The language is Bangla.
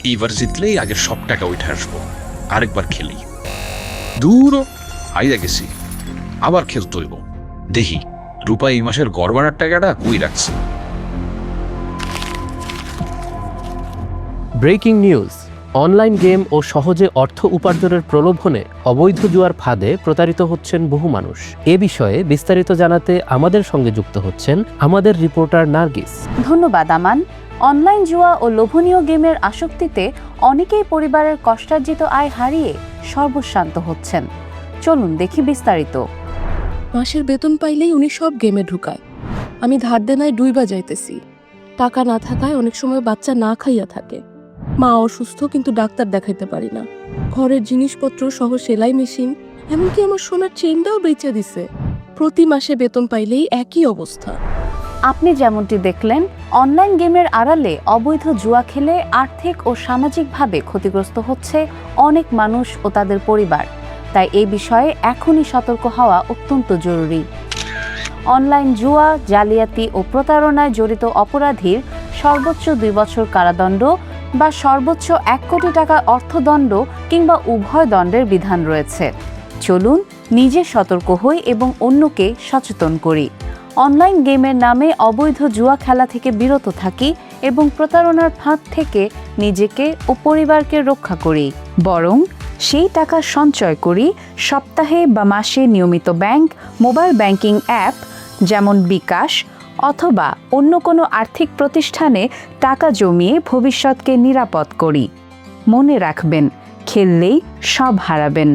এইবার জিতলেই আগে সব টাকা উঠে আসবো, আরেকবার খেলি। দূর হাইয়া গেছি, আবার খেলতে হইব। দেখি রূপা এই মাসের গড়বাড়ার টাকাটা কই রাখছে। Breaking news. অনলাইন গেম ও সহজে অর্থ উপার্জনের প্রলোভনে অবৈধ জুয়ার ফাঁদে প্রতারিত হচ্ছেন বহু মানুষ। এ বিষয়ে বিস্তারিত জানাতে আমাদের সঙ্গে যুক্ত হচ্ছেন আমাদের রিপোর্টার নার্গিস। ধন্যবাদ আমান। অনলাইন জুয়া ও লোভনীয় গেমের আসক্তিতে অনেকেই পরিবারের কষ্টার্জিত আয় হারিয়ে সর্বশান্ত হচ্ছেন। চলুন দেখি বিস্তারিত। মাসের বেতন পাইলেই উনি সব গেমে ঢুকায়। আমি ধার দেনায় ডুইবা যাইতেছি। টাকা না থাকায় অনেক সময় বাচ্চা না খাইয়া থাকে। মা অসুস্থ, কিন্তু ডাক্তার দেখাইতে পারি না। ঘরের জিনিসপত্র সহ সেলাই মেশিন, এমনকি আমার সোনার চেইনটাও বেচে দিছে। প্রতি মাসে বেতন পাইলেই একই অবস্থা। আপনি যেমনটি দেখলেন, অনলাইন গেমের আড়ালে অবৈধ জুয়া খেলে আর্থিক ও সামাজিকভাবে ক্ষতিগ্রস্ত হচ্ছে অনেক মানুষ ও তাদের পরিবার। তাই এই বিষয়ে এখনই সতর্ক হওয়া অত্যন্ত জরুরি। অনলাইন জুয়া, জালিয়াতি ও প্রতারণায় জড়িত অপরাধীর সর্বোচ্চ 2 বছর কারাদণ্ড বা সর্বোচ্চ 1 কোটি টাকা অর্থদণ্ড কিংবা উভয় দণ্ডের বিধান রয়েছে। চলুন নিজে সতর্ক হই এবং অন্যকে সচেতন করি। অনলাইন গেমের নামে অবৈধ জুয়া খেলা থেকে বিরত থাকি এবং প্রতারণার ফাঁদ থেকে নিজেকে ও পরিবারকে রক্ষা করি। বরং সেই টাকা সঞ্চয় করি সপ্তাহে বা মাসে নিয়মিত ব্যাংক, মোবাইল ব্যাংকিং অ্যাপ যেমন বিকাশ অথবা অন্য কোনো আর্থিক প্রতিষ্ঠানে টাকা জমিয়ে ভবিষ্যৎকে নিরাপদ করি। মনে রাখবেন, খেললেই সব হারাবেন।